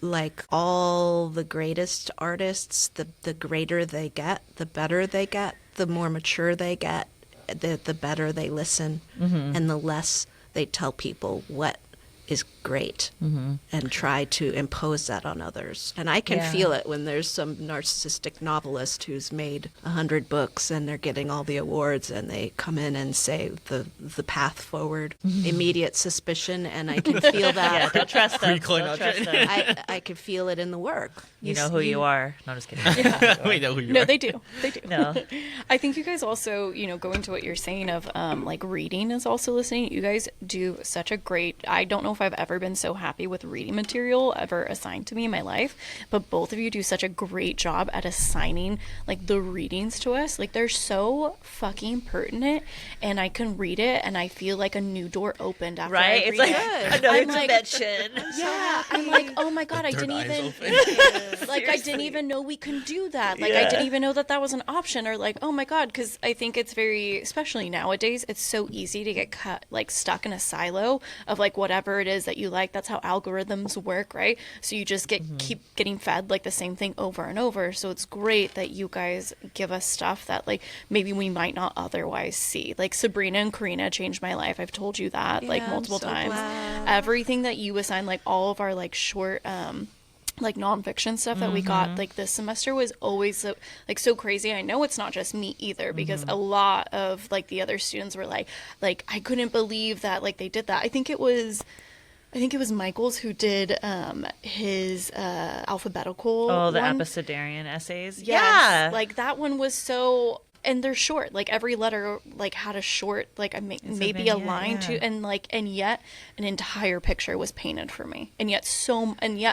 Like all the greatest artists, the greater they get, the better they get, the more mature they get, the better they listen, and the less they tell people what is great and try to impose that on others. And I can feel it when there's some narcissistic novelist who's made 100 books and they're getting all the awards and they come in and say the path forward, immediate suspicion, and I can feel that. Yeah, don't trust them. Reclaim Don't our trust them. I can feel it in the work. You know who you are. No, I'm just kidding. We know who you No, are. they do. They do. No. I think you guys also, going to what you're saying of like reading is also listening. You guys do such a great, I don't know if I've ever been so happy with reading material ever assigned to me in my life, but both of you do such a great job at assigning like the readings to us. Like they're so fucking pertinent, and I can read it and I feel like a new door opened after I Right? read It's like it. another I'm like- dimension. Yeah, I'm like, oh my god, I Third didn't eye's even open. like I didn't even know we can do that. Like I didn't even know that was an option, or like, oh my god, because I think it's very, especially nowadays, it's so easy to get stuck in a silo of like whatever it is that you like. That's how algorithms work, right? So you just keep getting fed like the same thing over and over. So it's great that you guys give us stuff that like maybe we might not otherwise see. Like Sabrina and Karina changed my life. I've told you that like Yeah, I'm multiple so times. glad. Everything that you assign, like all of our like short like nonfiction stuff that we got like this semester was always so crazy. I know it's not just me either, because a lot of like the other students were like I couldn't believe that like they did that. I think it was Michael's who did his alphabetical Oh, the one. Abecedarian essays. Yes. Yeah. Like that one was so, and they're short. Like every letter like had a short, like maybe a vignette, line yeah. and yet an entire picture was painted for me. And yet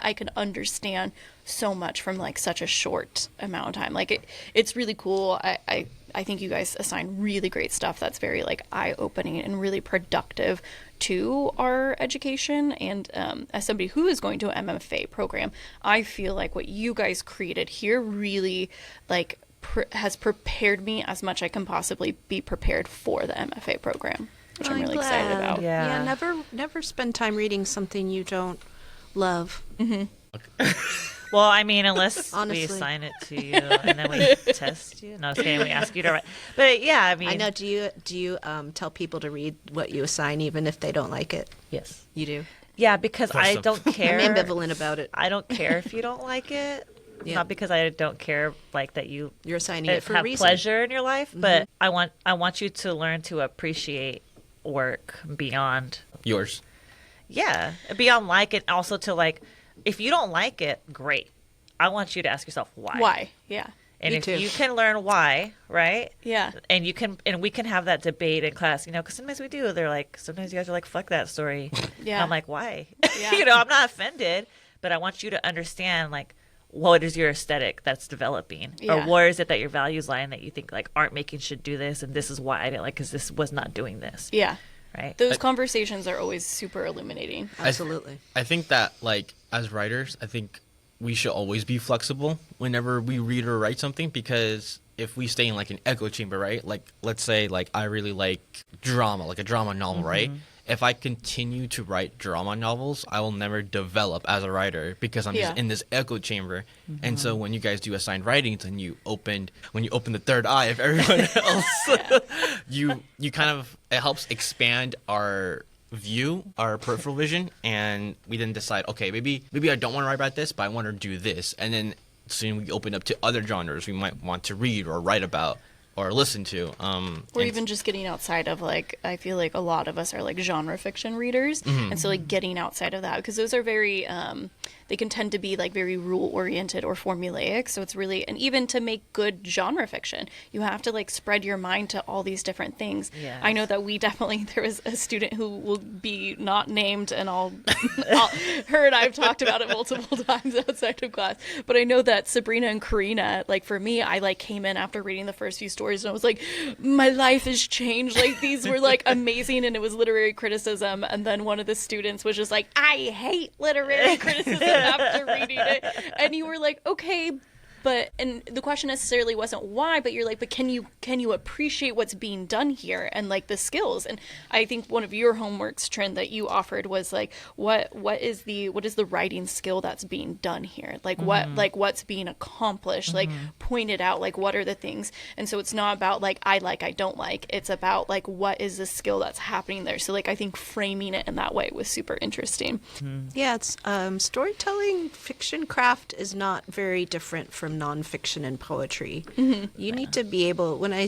I could understand so much from like such a short amount of time. Like it's really cool. I think you guys assign really great stuff that's very like eye-opening and really productive to our education. And as somebody who is going to an MFA program, I feel like what you guys created here really like has prepared me as much I can possibly be prepared for the MFA program, which I'm really excited about. Yeah. Never spend time reading something you don't love. Well, I mean, unless Honestly. we assign it to you and then we test you. No, I'm just kidding. We ask you to write. But yeah, I mean. I know. Do you tell people to read what you assign even if they don't like it? Yes. You do. Yeah, because I Awesome. don't care. I'm ambivalent about it. I don't care if you don't like it. Yeah. Not because I don't care, like that you You're assigning it for a have reason. pleasure in your life, but I want you to learn to appreciate work beyond, Yours. yeah, beyond like it. Also to like, if you don't like it, great. I want you to ask yourself why. Why? Yeah. And Me if too. you can learn why, right? Yeah. And we can have that debate in class, because sometimes we do. They're like, sometimes you guys are like, fuck that story. Yeah. And I'm like, why? Yeah. I'm not offended, but I want you to understand, like, what is your aesthetic that's developing? Yeah. Or where is it that your values lie and that you think, like, art making should do this, and this is why I didn't like, because this was not doing this, Yeah. right? Those conversations are always super illuminating. Absolutely. I think that, like, as writers, I think we should always be flexible whenever we read or write something, because if we stay in, like, an echo chamber, right? Like, let's say, like, I really like drama, like a drama novel, right? If I continue to write drama novels, I will never develop as a writer because I'm just Yeah. in this echo chamber. And so when you guys do assigned writings and when you open the third eye of everyone else, you kind of, it helps expand our view, our peripheral vision, and we then decide, okay, maybe I don't want to write about this, but I want to do this. And then soon we open up to other genres we might want to read or write about. or listen to. Or even just getting outside of, like, I feel like a lot of us are like genre fiction readers, and so like getting outside of that, because those are very they can tend to be like very rule oriented or formulaic. So it's really, and even to make good genre fiction, you have to like spread your mind to all these different things. Yes. I know that there was a student who will be not named, and her and I've talked about it multiple times outside of class, but I know that Sabrina and Karina, like for me, I like came in after reading the first few stories and I was like, my life has changed. Like these were like amazing, and it was literary criticism. And then one of the students was just like, I hate literary criticism after reading it. And you were like, okay, but, and the question necessarily wasn't why, but you're like, but can you appreciate what's being done here and like the skills? And I think one of your homeworks, Trin, that you offered was like, what is the writing skill that's being done here? Like what's being accomplished, like pointed out, like what are the things? And so it's not about like, I don't like, it's about like, what is the skill that's happening there? So like, I think framing it in that way was super interesting. Yeah, it's storytelling fiction craft is not very different from nonfiction and poetry. You need to be able, when I,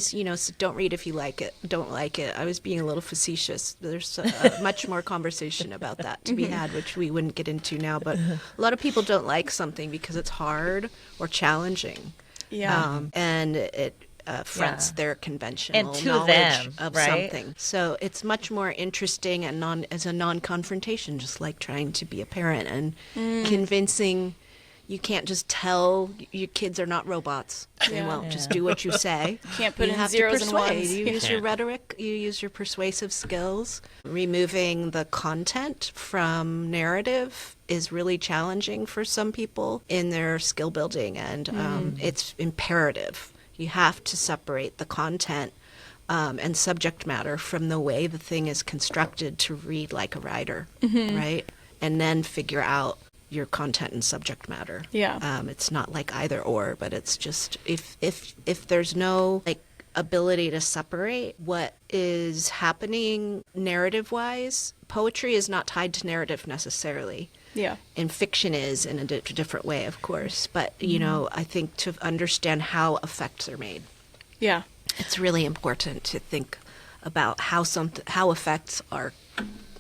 don't read if you like it, don't like it, I was being a little facetious. There's much more conversation about that to be had, which we wouldn't get into now, but a lot of people don't like something because it's hard or challenging. Yeah. And it fronts their conventional And to knowledge them, of right? something. So it's much more interesting and as a non-confrontation, just like trying to be a parent and convincing. You can't just tell your kids are not robots. They Yeah. won't just do what you say. Can't put you in have zeros to and persuade. ones. You You use your can't. rhetoric. You use your persuasive skills. Removing the content from narrative is really challenging for some people in their skill building, and it's imperative. You have to separate the content and subject matter from the way the thing is constructed to read like a writer, right? And then figure out your content and subject matter. Yeah. It's not like either or, but it's just if there's no like ability to separate what is happening narrative wise, poetry is not tied to narrative necessarily. Yeah. And fiction is in a different way, of course. But I think to understand how effects are made, Yeah. it's really important to think about how effects are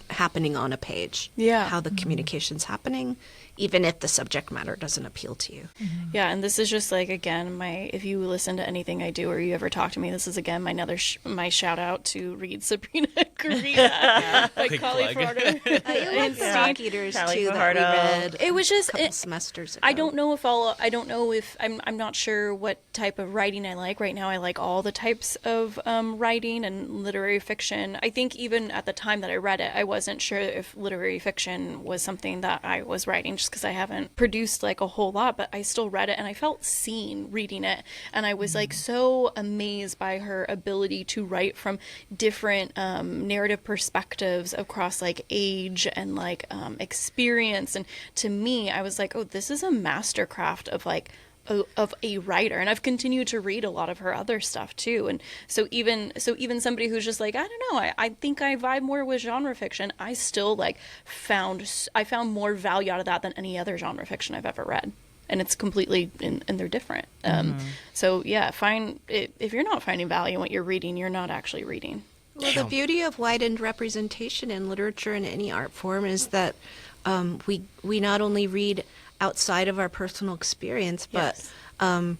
happening on a page. Yeah. How the communication's happening, even if the subject matter doesn't appeal to you. Yeah, and this is just like, again, if you listen to anything I do or you ever talk to me, this is again my shout out to read Sabrina Karina by Quick Kali plug. Farder. You like the Rock Eaters Callie too that we Fajardo. read It was a just couple semesters ago. I don't know if I'm not sure what type of writing I like right now. I like all the types of writing and literary fiction. I think even at the time that I read it, I wasn't sure if literary fiction was something that I was writing, just because I haven't produced like a whole lot, but I still read it and I felt seen reading it, and I was like so amazed by her ability to write from different narrative perspectives across like age and like experience. And to me, I was like, oh, this is a mastercraft of like of a writer. And I've continued to read a lot of her other stuff too, and so even somebody who's just like, I don't know, I think I vibe more with genre fiction, I still like found more value out of that than any other genre fiction I've ever read. And it's completely and they're different. So yeah, if you're not finding value in what you're reading, you're not actually reading. Well, the beauty of widened representation in literature and any art form is that we not only read outside of our personal experience, but Yes.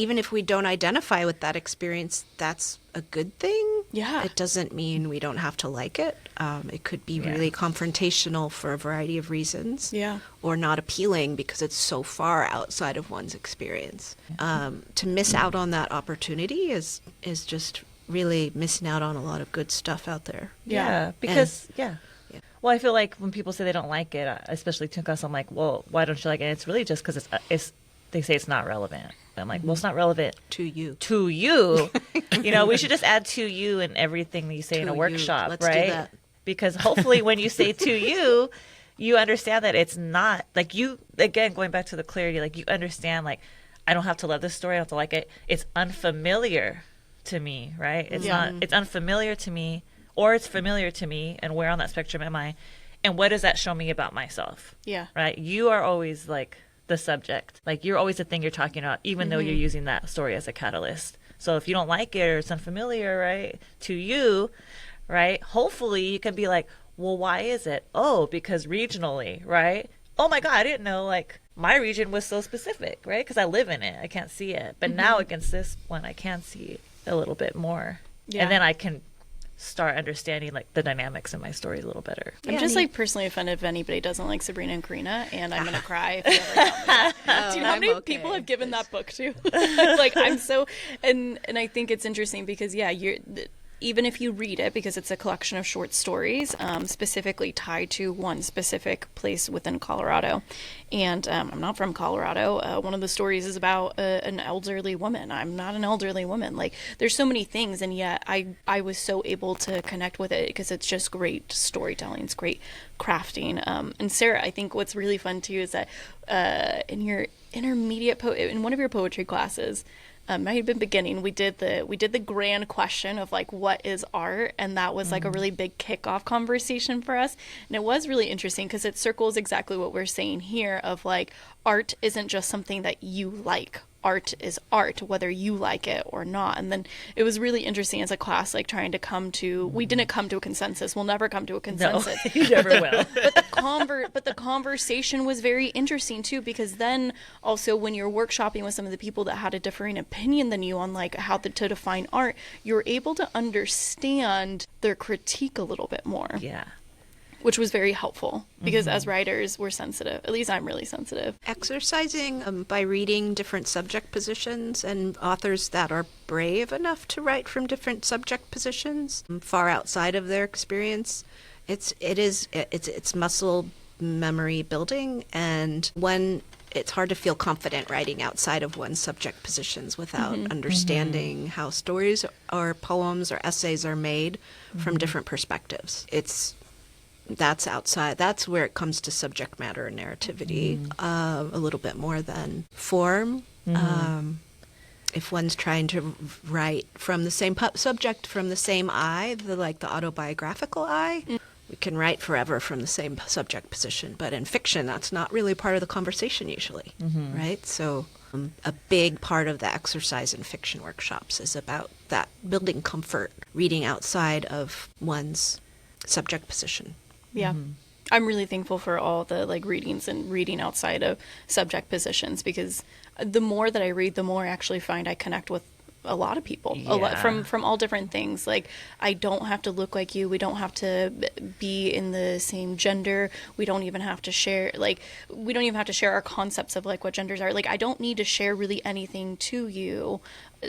Even if we don't identify with that experience, that's a good thing. Yeah. It doesn't mean we don't have to like it. It could be really confrontational for a variety of reasons. Yeah. Or not appealing because it's so far outside of one's experience. To miss out on that opportunity is just really missing out on a lot of good stuff out there. Yeah. Because well, I feel like when people say they don't like it, especially to us, I'm like, well, why don't you like it? And it's really just because they say it's not relevant. I'm like, well, it's not relevant To you. to you. We should just add to you in everything that you say To in a you. workshop, Let's do right? that. Because hopefully when you say to you, you understand that it's not like you, again, going back to the clarity, like you understand, like, I don't have to love this story. I don't have to like it. It's unfamiliar to me, right? It's not, it's unfamiliar to me, or it's familiar to me. And where on that spectrum am I? And what does that show me about myself? Yeah. Right? You are always like the subject. Like you're always the thing you're talking about, even though you're using that story as a catalyst So if you don't like it or it's unfamiliar, right, to you, right, hopefully you can be like, well, why is it? Oh, because regionally, right? Oh my God, I didn't know like my region was so specific, right? Because I live in it, I can't see it. But now against this one, I can see a little bit more. Yeah. And then I can start understanding like the dynamics in my story a little better. I'm just like personally offended if anybody doesn't like Sabrina and Karina, and I'm gonna cry if you ever tell me that. Do you know how many people have given that book to? Like I'm so, and I think it's interesting because even if you read it, because it's a collection of short stories specifically tied to one specific place within Colorado. And I'm not from Colorado. One of the stories is about an elderly woman. I'm not an elderly woman. Like, there's so many things, and yet I was so able to connect with it because it's just great storytelling. It's great crafting. And Sarah, I think what's really fun too is that in your intermediate in one of your poetry classes, might have been beginning, we did the grand question of like, what is art? And that was like a really big kickoff conversation for us. And it was really interesting because it circles exactly what we're saying here of like, art isn't just something that you like. Art is art, whether you like it or not. And then it was really interesting as a class, like trying to we didn't come to a consensus. We'll never come to a consensus. No, you never will. But the conversation was very interesting too, because then also when you're workshopping with some of the people that had a differing opinion than you on like how to define art, you're able to understand their critique a little bit more. Yeah. Which was very helpful because as writers, we're sensitive. At least I'm really sensitive. Exercising by reading different subject positions and authors that are brave enough to write from different subject positions far outside of their experience. It's muscle memory building, and when it's hard to feel confident writing outside of one's subject positions without understanding how stories or poems or essays are made from different perspectives. That's where it comes to subject matter and narrativity a little bit more than form. If one's trying to write from the same subject, from the same eye, the autobiographical eye, we can write forever from the same subject position. But in fiction, that's not really part of the conversation usually, right? So a big part of the exercise in fiction workshops is about that, building comfort, reading outside of one's subject position. Yeah. I'm really thankful for all the like readings and reading outside of subject positions, because the more that I read, the more I actually find I connect with a lot of people, a lot from all different things. Like, I don't have to look like you. We don't have to be in the same gender. We don't even have to share our concepts of like what genders are. Like, I don't need to share really anything to you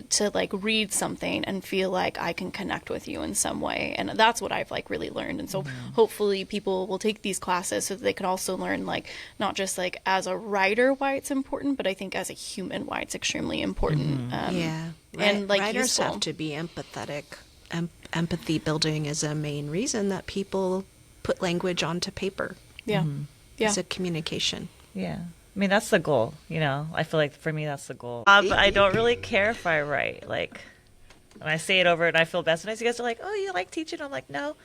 to like read something and feel like I can connect with you in some way. And that's what I've like really learned. And so hopefully people will take these classes so that they can also learn like not just like as a writer why it's important, but I think as a human why it's extremely important. And like writers useful. have to be empathetic. Empathy building is a main reason that people put language onto paper. Yeah. It's a communication. Yeah. I mean, that's the goal, you know. I feel like for me, that's the goal. But I don't really care if I write. Like, when I say it over and I feel bad, sometimes you guys are like, oh, you like teaching? I'm like, no.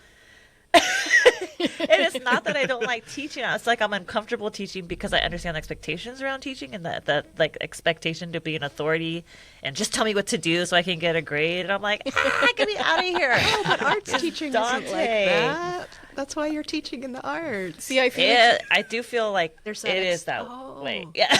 And it's not that I don't like teaching. It's like I'm uncomfortable teaching because I understand the expectations around teaching and that like expectation to be an authority and just tell me what to do so I can get a grade. And I'm like, get me out of here. But arts teaching isn't like that. That's why you're teaching in the arts. See, I feel I do feel like it is that way. Yeah.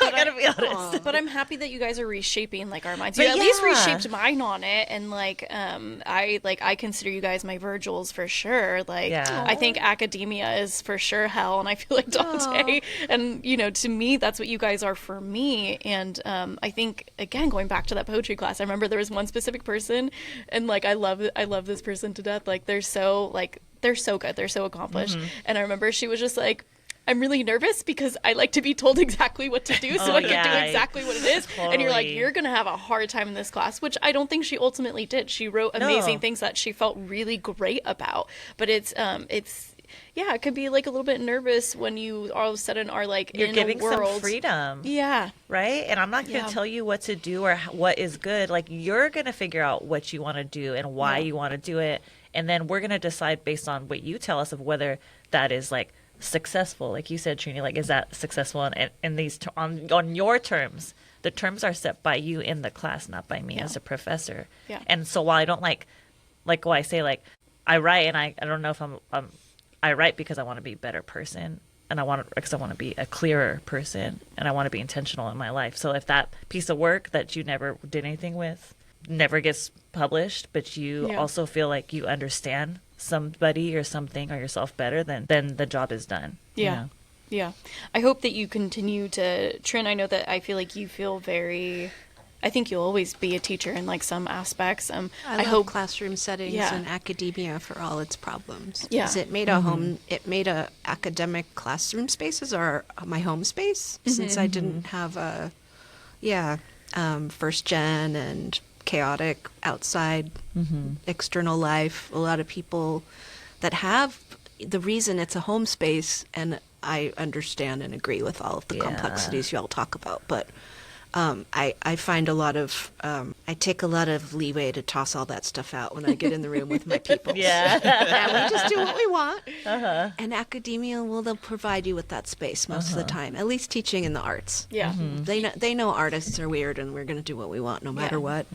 I gotta be honest. But I'm happy that you guys are reshaping like our minds. You at least reshaped mine on it, and like I consider you guys my Virgils for sure. Like I think academia is for sure hell, and I feel like Dante. And you know, to me, that's what you guys are for me. And I think again, going back to that poetry class, I remember there was one specific person, and like I love this person to death. Like they're so good, they're so accomplished. And I remember she was just like, I'm really nervous because I like to be told exactly what to do so I can do exactly what it is. Totally. And you're like, you're going to have a hard time in this class, which I don't think she ultimately did. She wrote amazing things that she felt really great about. But it could be like a little bit nervous when you all of a sudden are like you're in giving a world. some freedom. Yeah. Right? And I'm not going to tell you what to do or what is good. Like, you're going to figure out what you want to do and why you want to do it. And then we're going to decide based on what you tell us of whether that is like successful. Like you said, Trini, like, is that successful in these on your terms, the terms are set by you in the class, not by me Yeah. as a professor. Yeah. And so while I don't like what I say, like I write and I don't know if I write because I want to be a better person and because I want to be a clearer person and I want to be intentional in my life. So if that piece of work that you never did anything with never gets published, but you Yeah. also feel like you understand somebody or something or yourself better, then the job is done. you Yeah. know? Yeah. I hope that you continue to, Trin, I know that I feel like you feel very, I think you'll always be a teacher in like some aspects. I I love hope, classroom settings Yeah. and academia for all its problems. Yeah. 'Cause it made a academic classroom spaces or my home space since I didn't have first gen and chaotic outside external life. A lot of people that have the reason it's a home space, and I understand and agree with all of the Yeah. complexities you all talk about, but I find I take a lot of leeway to toss all that stuff out when I get in the room with my people. Yeah. And we just do what we want. And academia, well, they'll provide you with that space most of the time, at least teaching in the arts. yeah. They know artists are weird and we're going to do what we want no matter Yeah. what.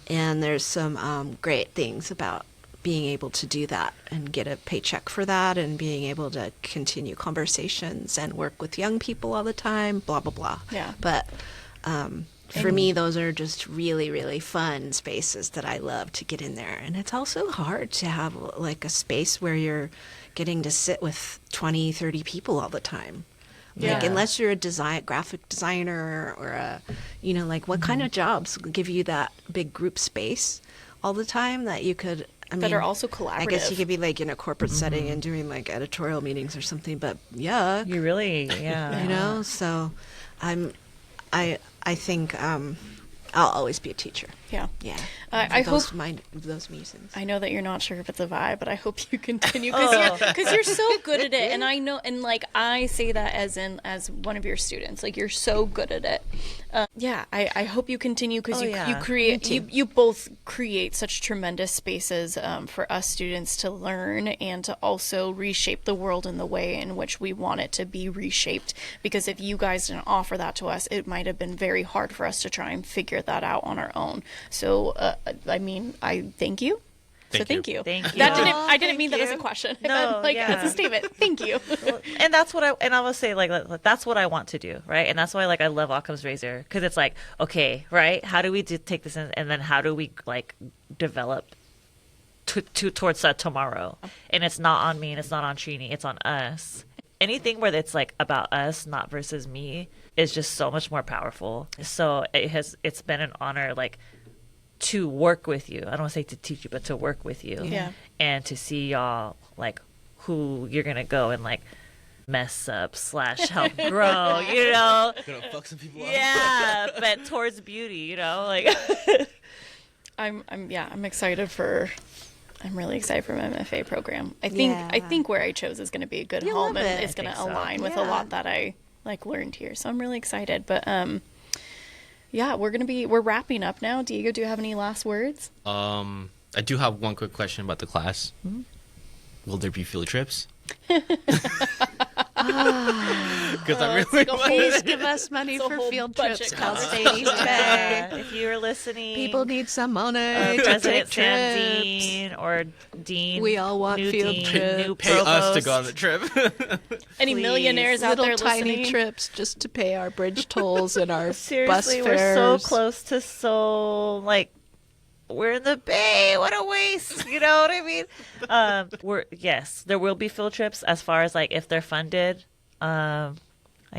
And there's some great things about being able to do that and get a paycheck for that and being able to continue conversations and work with young people all the time, blah, blah, blah. Yeah. But for me, those are just really, really fun spaces that I love to get in there. And it's also hard to have like a space where you're getting to sit with 20, 30 people all the time. Like, Yeah. unless you're a graphic designer or what kind of jobs give you that big group space all the time that you could, That are also I guess you collaborative. could be like in a corporate setting and doing like editorial meetings or something, but yeah, You really, yeah. so I think I'll always be a teacher. Yeah. Yeah. I For hope- those musings. I know that you're not sure if it's a vibe, but I hope you continue because you're so good at it, and I know, and like I say that as one of your students, like you're so good at it. I hope you continue because Oh, you yeah. create Me too. you both create such tremendous spaces for us students to learn and to also reshape the world in the way in which we want it to be reshaped. Because if you guys didn't offer that to us, it might have been very hard for us to try and figure that out on our own. So, I thank you. Thank you. Thank you. That Aw, I didn't mean that thank as a you. question. I No, meant, yeah. as a statement. Thank you. And that's what I will say, like that's what I want to do, right? And that's why I love Occam's razor, because it's like, okay, right? How do we take this in, and then how do we like develop towards that tomorrow? And it's not on me, and it's not on Trini, it's on us. Anything where it's like about us, not versus me, is just so much more powerful. So it's been an honor, like, to work with you. I don't want to say to teach you, but to work with you. Yeah. And to see y'all, like, who you're gonna go and like mess up / help grow, you know? Gonna fuck some people up. Yeah, but towards beauty, like I'm excited for. I'm really excited for my MFA program. I think where I chose is going to be a good You'll home love and it. it's going I to think so. align with a Yeah. lot that I like learned here. So I'm really excited. But we're wrapping up now. Diego, do you have any last words? I do have one quick question about the class. Will there be field trips? Because I really like a want Please give us money It's a for whole field budget trips. Cal conversation. State East Bay. if you're listening, People need some money to President take Sam trips. Dean or Dean. We all want new field Dean, trips. new pay us to provost. go on the trip. Any Please. millionaires out Little there tiny listening? trips just to pay our bridge tolls and our Seriously, bus we're fares. so close to we're in the Bay. What a waste. You know what I mean? Yes, there will be field trips as far as like if they're funded. I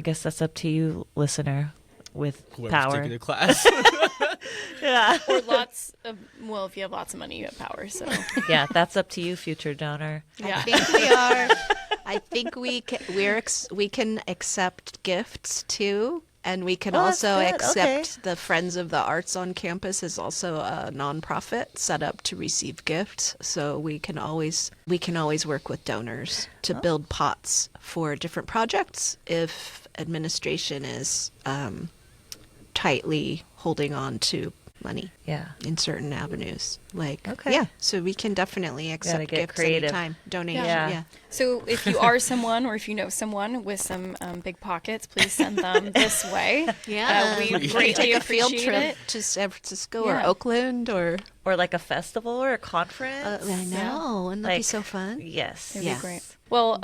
guess that's up to you, listener, with Whoever's power. taking the class. Yeah. Or lots of, well, if you have lots of money, you have power. So Yeah, that's up to you, future donor. yeah. I think we are. I think we can accept gifts too, and we can Oh, that's also good. accept Okay. the Friends of the Arts on campus is also a nonprofit set up to receive gifts. So we can always work with donors to build pots for different projects if administration is tightly holding on to money Yeah. in certain avenues. Like, Okay. yeah, so we can definitely accept get gifts creative. anytime, donation. Yeah. Yeah. So if you are someone or if you know someone with some big pockets, please send them this way. Yeah, we we greatly take a field appreciate trip it. to San Francisco Yeah. or Oakland or Or like a festival or a conference. I know, wouldn't that be Like, so fun? Yes. It'd Yeah. be great. Well,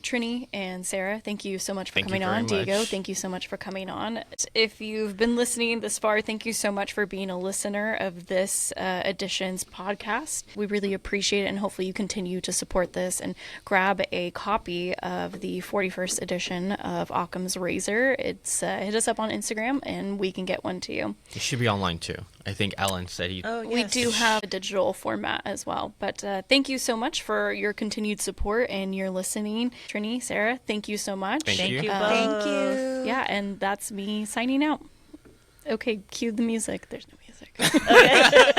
Trini and Sarah, thank you so much for Thank you coming on. very Diego, much. thank you so much for coming on. If you've been listening this far, thank you so much for being a listener of this edition's podcast. We really appreciate it, and hopefully you continue to support this and grab a copy of the 41st edition of Occam's Razor. It's hit us up on Instagram, and we can get one to you. It should be online too. I think Ellen said he. Oh, We yes. do have a digital format as well. But thank you so much for your continued support and your listening. Trini, Sarah, thank you so much. Thank Thank you. you both. Thank you. Yeah, and that's me signing out. Okay, cue the music. There's no music.